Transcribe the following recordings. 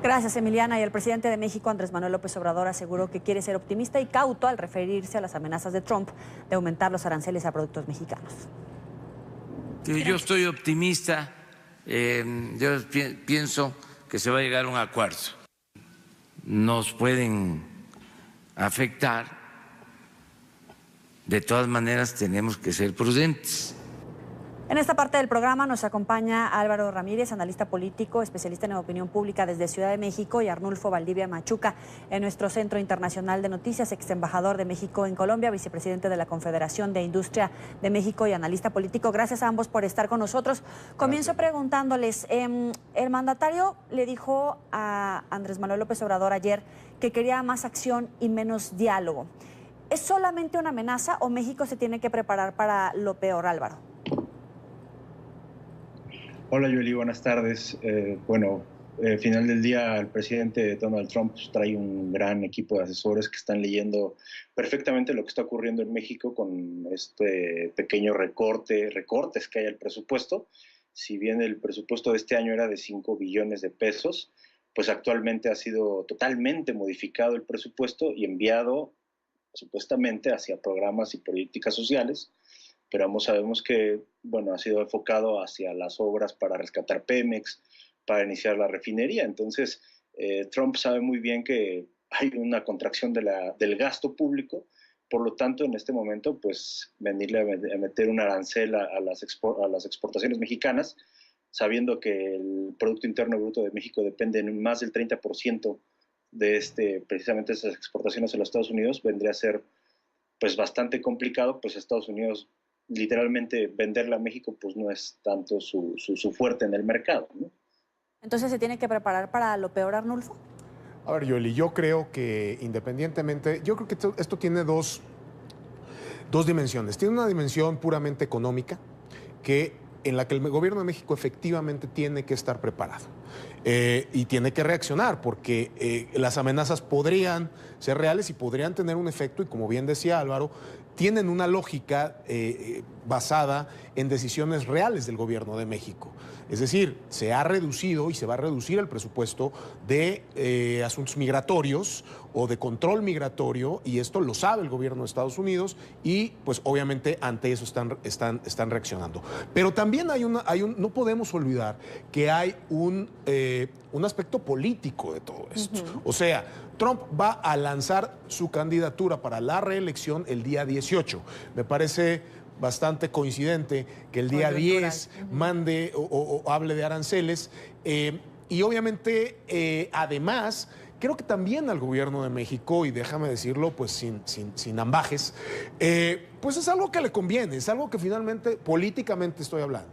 Gracias, Emiliana. Y el presidente de México, Andrés Manuel López Obrador, aseguró que quiere ser optimista y cauto al referirse a las amenazas de Trump de aumentar los aranceles a productos mexicanos. Yo estoy optimista, yo pienso que se va a llegar a un acuerdo. Nos pueden afectar, de todas maneras tenemos que ser prudentes. En esta parte del programa nos acompaña Álvaro Ramírez, analista político, especialista en opinión pública desde Ciudad de México, y Arnulfo Valdivia Machuca, en nuestro Centro Internacional de Noticias, ex embajador de México en Colombia, vicepresidente de la Confederación de Industria de México y analista político. Gracias a ambos por estar con nosotros. Comienzo preguntándoles, el mandatario le dijo a Andrés Manuel López Obrador ayer que quería más acción y menos diálogo. ¿Es solamente una amenaza o México se tiene que preparar para lo peor, Álvaro? Hola, Yoli, buenas tardes. Final del día, el presidente Donald Trump trae un gran equipo de asesores que están leyendo perfectamente lo que está ocurriendo en México con este pequeño recortes que hay al presupuesto. Si bien el presupuesto de este año era de 5 billones de pesos, pues actualmente ha sido totalmente modificado el presupuesto y enviado supuestamente hacia programas y políticas sociales, pero ambos sabemos que, ha sido enfocado hacia las obras para rescatar Pemex, para iniciar la refinería. Entonces, Trump sabe muy bien que hay una contracción del gasto público, por lo tanto, en este momento, pues, venirle a meter un arancel a las exportaciones mexicanas, sabiendo que el Producto Interno Bruto de México depende en más del 30% de precisamente esas exportaciones a los Estados Unidos, vendría a ser pues bastante complicado, pues Estados Unidos literalmente venderle a México pues no es tanto su fuerte en el mercado, ¿no? Entonces, ¿se tiene que preparar para lo peor, Arnulfo? A ver, Yoli, yo creo que independientemente, yo creo que esto tiene dos dimensiones. Tiene una dimensión puramente económica, en la que el gobierno de México efectivamente tiene que estar preparado y tiene que reaccionar, porque las amenazas podrían ser reales y podrían tener un efecto, y como bien decía Álvaro, tienen una lógica basada en decisiones reales del gobierno de México. Es decir, se ha reducido y se va a reducir el presupuesto de asuntos migratorios o de control migratorio, y esto lo sabe el gobierno de Estados Unidos, y pues obviamente ante eso están reaccionando. Pero también no podemos olvidar que hay un aspecto político de todo esto. O sea, Trump va a lanzar su candidatura para la reelección el día 18. Me parece bastante coincidente que el día 10 mande o hable de aranceles. Y obviamente, además, creo que también al gobierno de México, y déjame decirlo pues sin ambajes, pues es algo que le conviene, es algo que finalmente, políticamente estoy hablando,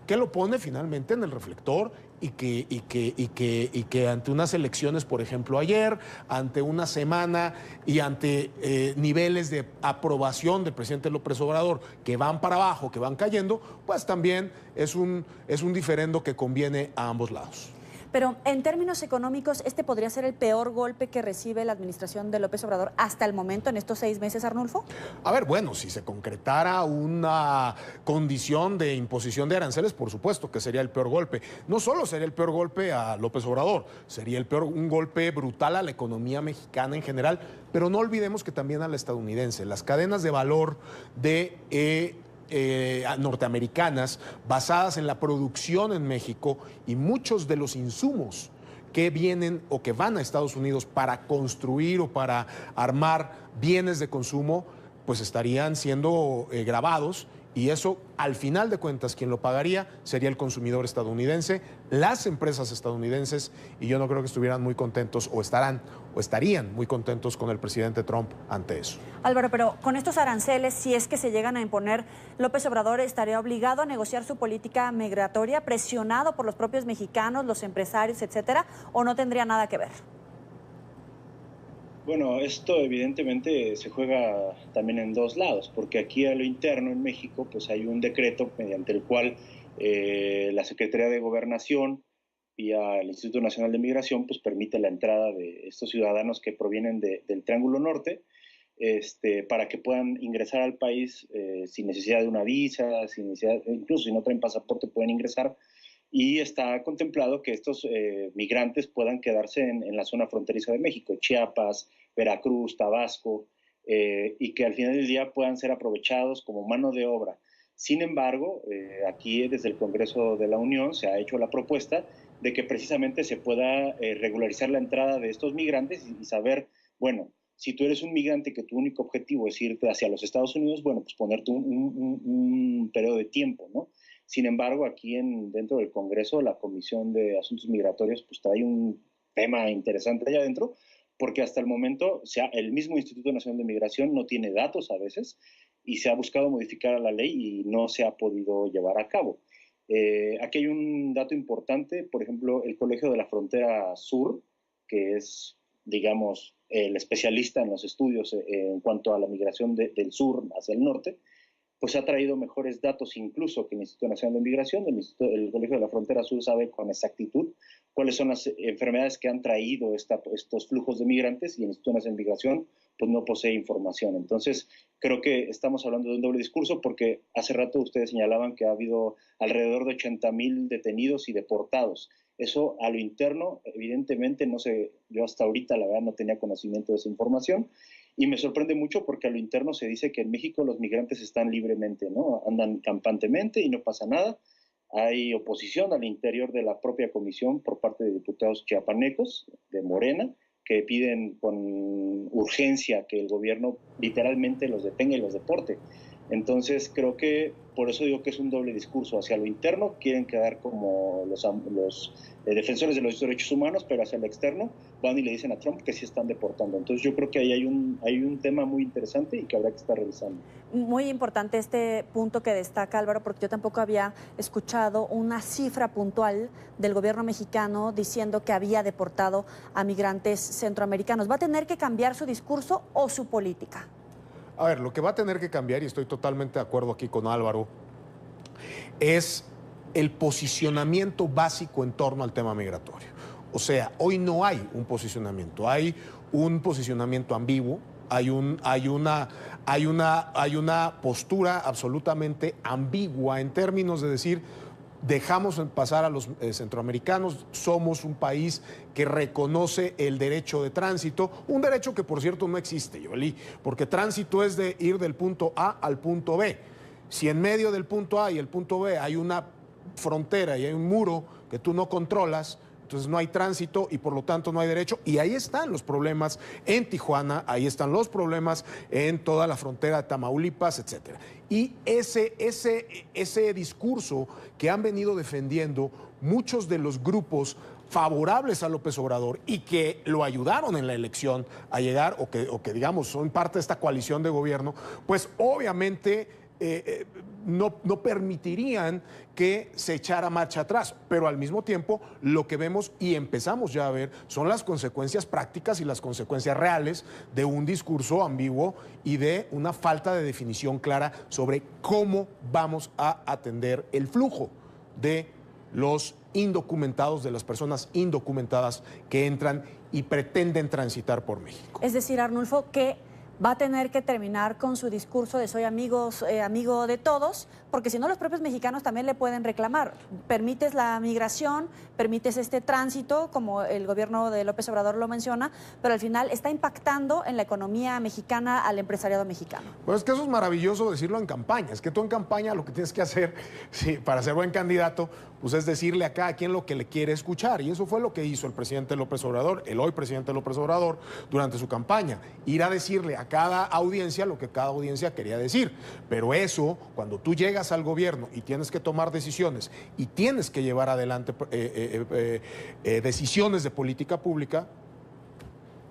que lo pone finalmente en el reflector, y que ante unas elecciones, por ejemplo ayer, ante una semana y ante niveles de aprobación del presidente López Obrador que van para abajo, que van cayendo, pues también es un diferendo que conviene a ambos lados. Pero en términos económicos, ¿este podría ser el peor golpe que recibe la administración de López Obrador hasta el momento en estos 6 meses, Arnulfo? A ver, bueno, si se concretara una condición de imposición de aranceles, por supuesto que sería el peor golpe. No solo sería el peor golpe a López Obrador, sería un golpe brutal a la economía mexicana en general, pero no olvidemos que también a la estadounidense. Las cadenas de valor de norteamericanas basadas en la producción en México, y muchos de los insumos que vienen o que van a Estados Unidos para construir o para armar bienes de consumo, pues estarían siendo grabados, y eso, al final de cuentas, quien lo pagaría sería el consumidor estadounidense, las empresas estadounidenses, y yo no creo que estuvieran muy contentos o estarían muy contentos con el presidente Trump ante eso. Álvaro, pero con estos aranceles, si es que se llegan a imponer, ¿López Obrador estaría obligado a negociar su política migratoria, presionado por los propios mexicanos, los empresarios, etcétera, o no tendría nada que ver? Bueno, esto evidentemente se juega también en dos lados, porque aquí a lo interno en México pues hay un decreto mediante el cual la Secretaría de Gobernación y el Instituto Nacional de Migración pues permite la entrada de estos ciudadanos que provienen del Triángulo Norte, para que puedan ingresar al país sin necesidad de una visa, sin necesidad, incluso si no traen pasaporte pueden ingresar, y está contemplado que estos migrantes puedan quedarse en la zona fronteriza de México, Chiapas, Veracruz, Tabasco, y que al final del día puedan ser aprovechados como mano de obra. Sin embargo, aquí desde el Congreso de la Unión se ha hecho la propuesta de que precisamente se pueda regularizar la entrada de estos migrantes y saber, bueno, si tú eres un migrante que tu único objetivo es irte hacia los Estados Unidos, bueno, pues ponerte un periodo de tiempo, ¿no? Sin embargo, aquí dentro del Congreso, la Comisión de Asuntos Migratorios pues trae un tema interesante allá adentro, porque hasta el momento el mismo Instituto Nacional de Migración no tiene datos a veces y se ha buscado modificar la ley y no se ha podido llevar a cabo. Aquí hay un dato importante, por ejemplo, el Colegio de la Frontera Sur, que es, digamos, el especialista en los estudios en cuanto a la migración del sur hacia el norte, pues ha traído mejores datos incluso que el Instituto Nacional de Migración. El Colegio de la Frontera Sur sabe con exactitud cuáles son las enfermedades que han traído estos flujos de migrantes, y el Instituto Nacional de Migración pues no posee información. Entonces, creo que estamos hablando de un doble discurso, porque hace rato ustedes señalaban que ha habido alrededor de 80,000 detenidos y deportados. Eso a lo interno, evidentemente, no sé, yo hasta ahorita la verdad no tenía conocimiento de esa información, y me sorprende mucho porque a lo interno se dice que en México los migrantes están libremente, ¿no? Andan campantemente y no pasa nada. Hay oposición al interior de la propia comisión por parte de diputados chiapanecos de Morena, que piden con urgencia que el gobierno literalmente los detenga y los deporte. Entonces, creo que por eso digo que es un doble discurso. Hacia lo interno quieren quedar como los defensores de los derechos humanos, pero hacia lo externo van y le dicen a Trump que sí están deportando. Entonces, yo creo que ahí hay un tema muy interesante y que habrá que estar revisando. Muy importante este punto que destaca Álvaro, porque yo tampoco había escuchado una cifra puntual del gobierno mexicano diciendo que había deportado a migrantes centroamericanos. ¿Va a tener que cambiar su discurso o su política? A ver, lo que va a tener que cambiar, y estoy totalmente de acuerdo aquí con Álvaro, es el posicionamiento básico en torno al tema migratorio. O sea, hoy no hay un posicionamiento, hay un posicionamiento ambiguo, hay una postura absolutamente ambigua en términos de decir: dejamos pasar a los centroamericanos, somos un país que reconoce el derecho de tránsito, un derecho que por cierto no existe, Joely, porque tránsito es de ir del punto A al punto B. Si en medio del punto A y el punto B hay una frontera y hay un muro que tú no controlas, entonces no hay tránsito y por lo tanto no hay derecho. Y ahí están los problemas en Tijuana, ahí están los problemas en toda la frontera de Tamaulipas, etcétera. Y ese discurso que han venido defendiendo muchos de los grupos favorables a López Obrador y que lo ayudaron en la elección a llegar, o que digamos son parte de esta coalición de gobierno, pues obviamente no permitirían que se echara marcha atrás, pero al mismo tiempo lo que vemos y empezamos ya a ver son las consecuencias prácticas y las consecuencias reales de un discurso ambiguo y de una falta de definición clara sobre cómo vamos a atender el flujo de los indocumentados, de las personas indocumentadas que entran y pretenden transitar por México. Es decir, Arnulfo, que va a tener que terminar con su discurso de soy amigo de todos, porque si no los propios mexicanos también le pueden reclamar. Permites la migración, permites este tránsito, como el gobierno de López Obrador lo menciona, pero al final está impactando en la economía mexicana, al empresariado mexicano. Pues es que eso es maravilloso decirlo en campaña. Es que tú en campaña lo que tienes que hacer, sí, para ser buen candidato, pues es decirle a cada quien lo que le quiere escuchar. Y eso fue lo que hizo el presidente López Obrador, el hoy presidente López Obrador, durante su campaña. Ir a decirle a cada audiencia lo que cada audiencia quería decir. Pero eso, cuando tú llegas al gobierno y tienes que tomar decisiones y tienes que llevar adelante decisiones de política pública,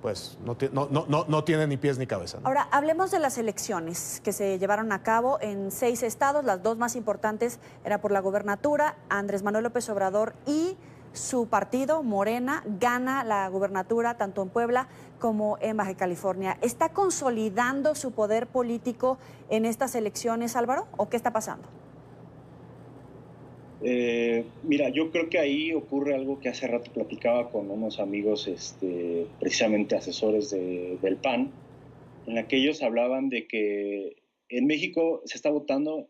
pues no tiene ni pies ni cabeza, ¿no? Ahora, hablemos de las elecciones que se llevaron a cabo en 6 estados. Las dos más importantes era por la gobernatura. Andrés Manuel López Obrador y su partido, Morena, gana la gubernatura tanto en Puebla como en Baja California. ¿Está consolidando su poder político en estas elecciones, Álvaro? ¿O qué está pasando? Mira, yo creo que ahí ocurre algo que hace rato platicaba con unos amigos, precisamente asesores del PAN, en la que ellos hablaban de que en México se está votando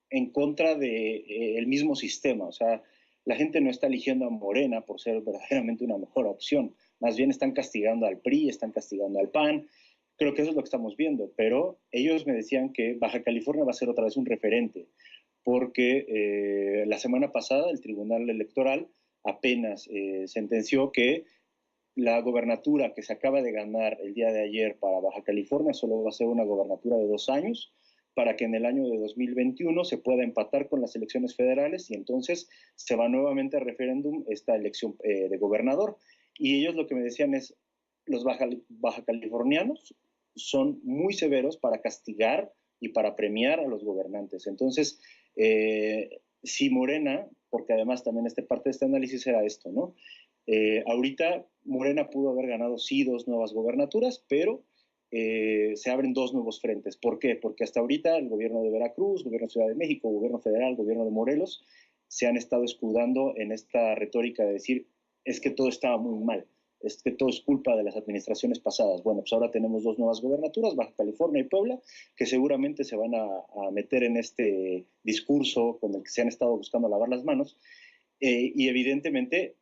en contra del mismo sistema. O sea, la gente no está eligiendo a Morena por ser verdaderamente una mejor opción. Más bien están castigando al PRI, están castigando al PAN. Creo que eso es lo que estamos viendo. Pero ellos me decían que Baja California va a ser otra vez un referente, porque la semana pasada el Tribunal Electoral apenas sentenció que la gobernatura que se acaba de ganar el día de ayer para Baja California solo va a ser una gobernatura de 2 años, para que en el año de 2021 se pueda empatar con las elecciones federales y entonces se va nuevamente a referéndum esta elección de gobernador. Y ellos lo que me decían es, los baja californianos son muy severos para castigar y para premiar a los gobernantes. Entonces, si Morena, porque además también parte de este análisis era esto, ¿no? Ahorita Morena pudo haber ganado sí 2 nuevas gobernaturas, pero se abren 2 nuevos frentes. ¿Por qué? Porque hasta ahorita el gobierno de Veracruz, gobierno de Ciudad de México, gobierno federal, gobierno de Morelos, se han estado escudando en esta retórica de decir, es que todo estaba muy mal, es que todo es culpa de las administraciones pasadas. Bueno, pues ahora tenemos 2 nuevas gobernaturas, Baja California y Puebla, que seguramente se van a meter en este discurso con el que se han estado buscando lavar las manos, y evidentemente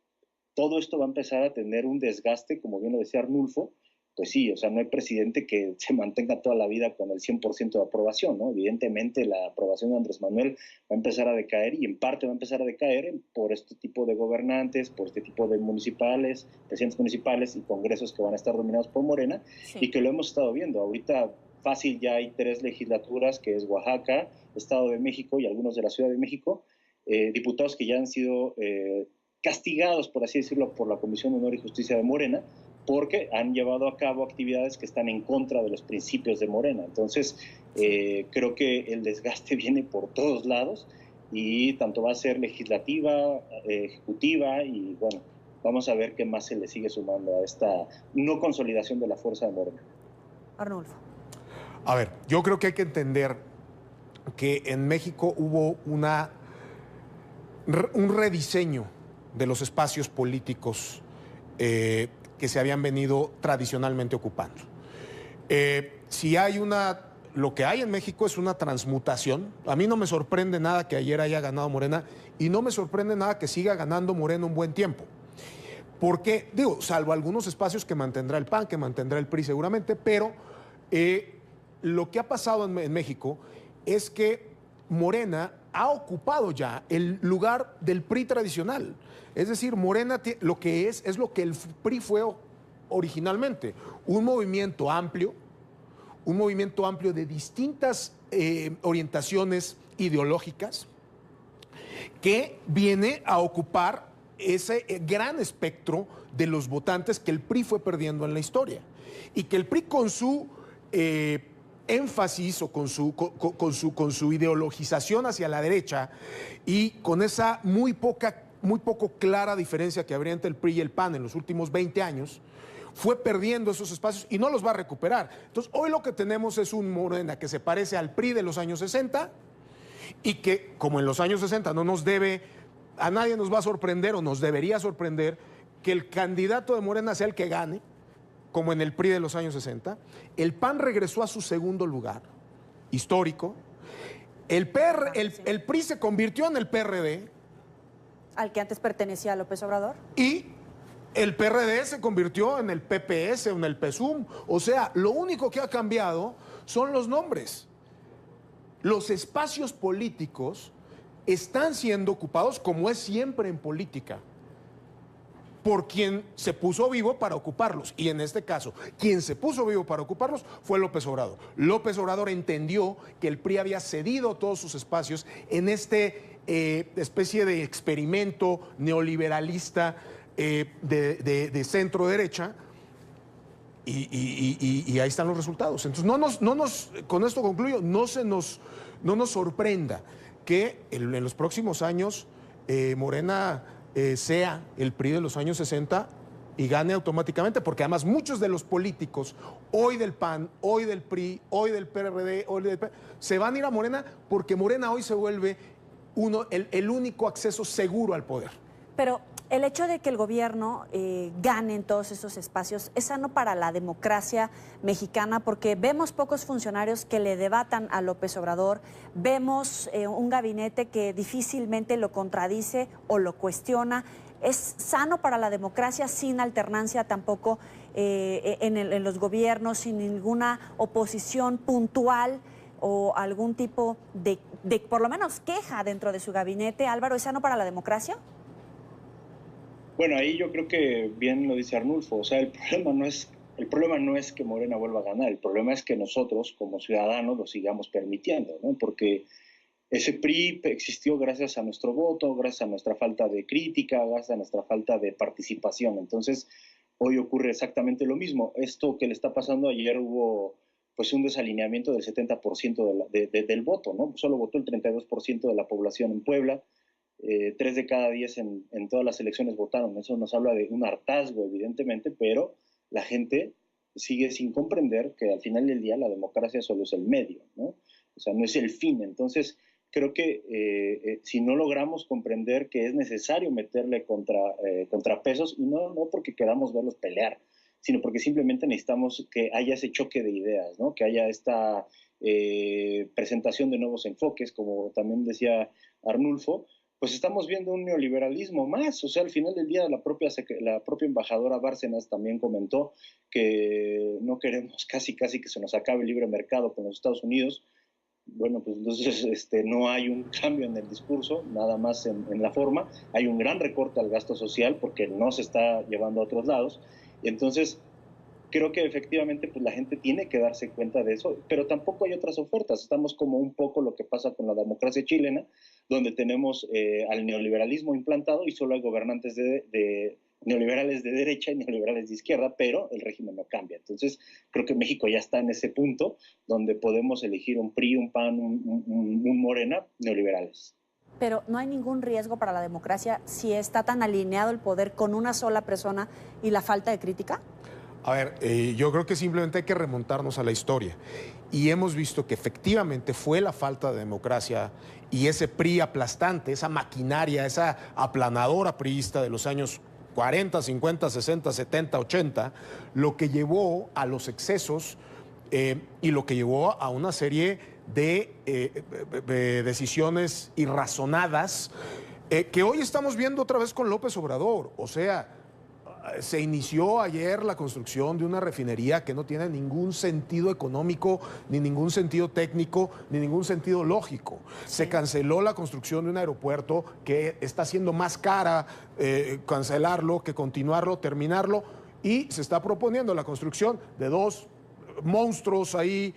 todo esto va a empezar a tener un desgaste, como bien lo decía Arnulfo. Pues sí, o sea, no hay presidente que se mantenga toda la vida con el 100% de aprobación, ¿no? Evidentemente la aprobación de Andrés Manuel va a empezar a decaer y en parte va a empezar a decaer por este tipo de gobernantes, por este tipo de municipales, presidentes municipales y congresos que van a estar dominados por Morena, sí. Y que lo hemos estado viendo. Ahorita fácil ya hay 3 legislaturas, que es Oaxaca, Estado de México y algunos de la Ciudad de México, diputados que ya han sido castigados, por así decirlo, por la Comisión de Honor y Justicia de Morena, porque han llevado a cabo actividades que están en contra de los principios de Morena. Entonces, creo que el desgaste viene por todos lados y tanto va a ser legislativa, ejecutiva y, bueno, vamos a ver qué más se le sigue sumando a esta no consolidación de la fuerza de Morena. Arnulfo. A ver, yo creo que hay que entender que en México hubo un rediseño de los espacios políticos que se habían venido tradicionalmente ocupando. Si hay lo que hay en México es una transmutación. A mí no me sorprende nada que ayer haya ganado Morena y no me sorprende nada que siga ganando Morena un buen tiempo. Porque, digo, salvo algunos espacios que mantendrá el PAN, que mantendrá el PRI seguramente, pero lo que ha pasado en México es que Morena ha ocupado ya el lugar del PRI tradicional. Es decir, Morena lo que es lo que el PRI fue originalmente, un movimiento amplio de distintas orientaciones ideológicas que viene a ocupar ese gran espectro de los votantes que el PRI fue perdiendo en la historia. Y que el PRI con su énfasis o con su ideologización hacia la derecha y con esa muy poco clara diferencia que habría entre el PRI y el PAN en los últimos 20 años, fue perdiendo esos espacios y no los va a recuperar. Entonces, hoy lo que tenemos es un Morena que se parece al PRI de los años 60 y que, como en los años 60 a nadie nos va a sorprender o nos debería sorprender que el candidato de Morena sea el que gane, como en el PRI de los años 60. El PAN regresó a su segundo lugar, histórico. El PRI se convirtió en el PRD. Al que antes pertenecía a López Obrador. Y el PRD se convirtió en el PPS o en el PSUM. O sea, lo único que ha cambiado son los nombres. Los espacios políticos están siendo ocupados, como es siempre en política, por quien se puso vivo para ocuparlos. Y en este caso, quien se puso vivo para ocuparlos fue López Obrador. López Obrador entendió que el PRI había cedido todos sus espacios en especie de experimento neoliberalista de centro derecha, y ahí están los resultados. Entonces, con esto concluyo, no nos sorprenda que en los próximos años Morena sea el PRI de los años 60 y gane automáticamente, porque además muchos de los políticos hoy del PAN, hoy del PRI, hoy del PRD, hoy del PRD, se van a ir a Morena porque Morena hoy se vuelve el único acceso seguro al poder. Pero El hecho de que el gobierno gane en todos esos espacios es sano para la democracia mexicana, porque vemos pocos funcionarios que le debatan a López Obrador, vemos un gabinete que difícilmente lo contradice o lo cuestiona. ¿Es sano para la democracia sin alternancia tampoco en los gobiernos, sin ninguna oposición puntual o algún tipo de por lo menos queja dentro de su gabinete? Álvaro, ¿es sano para la democracia? Bueno, ahí yo creo que bien lo dice Arnulfo, o sea, el problema no es que Morena vuelva a ganar, el problema es que nosotros como ciudadanos lo sigamos permitiendo, ¿no? Porque ese PRI existió gracias a nuestro voto, gracias a nuestra falta de crítica, gracias a nuestra falta de participación. Entonces, hoy ocurre exactamente lo mismo. Esto que le está pasando, ayer hubo pues un desalineamiento del 70% del voto, ¿no? Solo votó el 32% de la población en Puebla. 3 de cada 10 en todas las elecciones votaron. Eso nos habla de un hartazgo, evidentemente, pero la gente sigue sin comprender que al final del día la democracia solo es el medio, ¿no? O sea, no es el fin. Entonces, creo que si no logramos comprender que es necesario meterle contrapesos, y no porque queramos verlos pelear, sino porque simplemente necesitamos que haya ese choque de ideas, ¿no? Que haya esta presentación de nuevos enfoques, como también decía Arnulfo, pues estamos viendo un neoliberalismo más. O sea, al final del día la propia embajadora Bárcenas también comentó que no queremos casi que se nos acabe el libre mercado con los Estados Unidos. Bueno, pues entonces no hay un cambio en el discurso, nada más en la forma. Hay un gran recorte al gasto social porque no se está llevando a otros lados. Y entonces creo que efectivamente pues la gente tiene que darse cuenta de eso, pero tampoco hay otras ofertas. Estamos como un poco lo que pasa con la democracia chilena, donde tenemos al neoliberalismo implantado y solo hay gobernantes neoliberales de derecha y neoliberales de izquierda, pero el régimen no cambia. Entonces creo que México ya está en ese punto donde podemos elegir un PRI, un PAN, un Morena, neoliberales. Pero no hay ningún riesgo para la democracia si está tan alineado el poder con una sola persona y la falta de crítica. A ver, yo creo que simplemente hay que remontarnos a la historia. Y hemos visto que efectivamente fue la falta de democracia y ese PRI aplastante, esa maquinaria, esa aplanadora priista de los años 40, 50, 60, 70, 80, lo que llevó a los excesos y lo que llevó a una serie de decisiones irrazonadas que hoy estamos viendo otra vez con López Obrador. O sea, se inició ayer la construcción de una refinería que no tiene ningún sentido económico, ni ningún sentido técnico, ni ningún sentido lógico. Sí. Se canceló la construcción de un aeropuerto que está haciendo más cara cancelarlo que continuarlo, terminarlo, y se está proponiendo la construcción de 2 monstruos ahí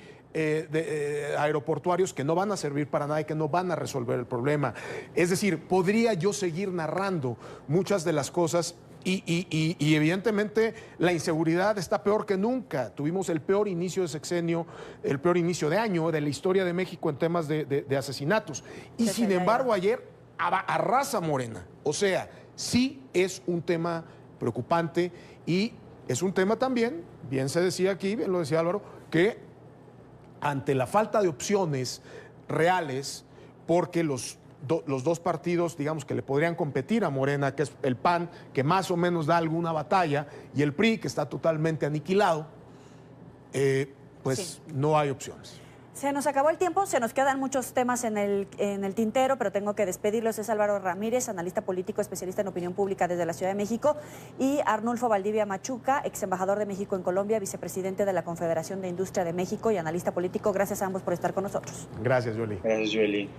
aeroportuarios que no van a servir para nada y que no van a resolver el problema. Es decir, podría yo seguir narrando muchas de las cosas. Y evidentemente la inseguridad está peor que nunca. Tuvimos el peor inicio de sexenio, el peor inicio de año de la historia de México en temas de asesinatos. Y sin embargo ayer arrasa Morena. O sea, sí es un tema preocupante y es un tema también, bien se decía aquí, bien lo decía Álvaro, que ante la falta de opciones reales, porque los 2 partidos, digamos, que le podrían competir a Morena, que es el PAN, que más o menos da alguna batalla, y el PRI, que está totalmente aniquilado, pues sí, no hay opciones. Se nos acabó el tiempo, se nos quedan muchos temas en el tintero, pero tengo que despedirlos. Es Álvaro Ramírez, analista político, especialista en opinión pública desde la Ciudad de México, y Arnulfo Valdivia Machuca, ex embajador de México en Colombia, vicepresidente de la Confederación de Industria de México y analista político. Gracias a ambos por estar con nosotros. Gracias, Yoli. Gracias, Yoli.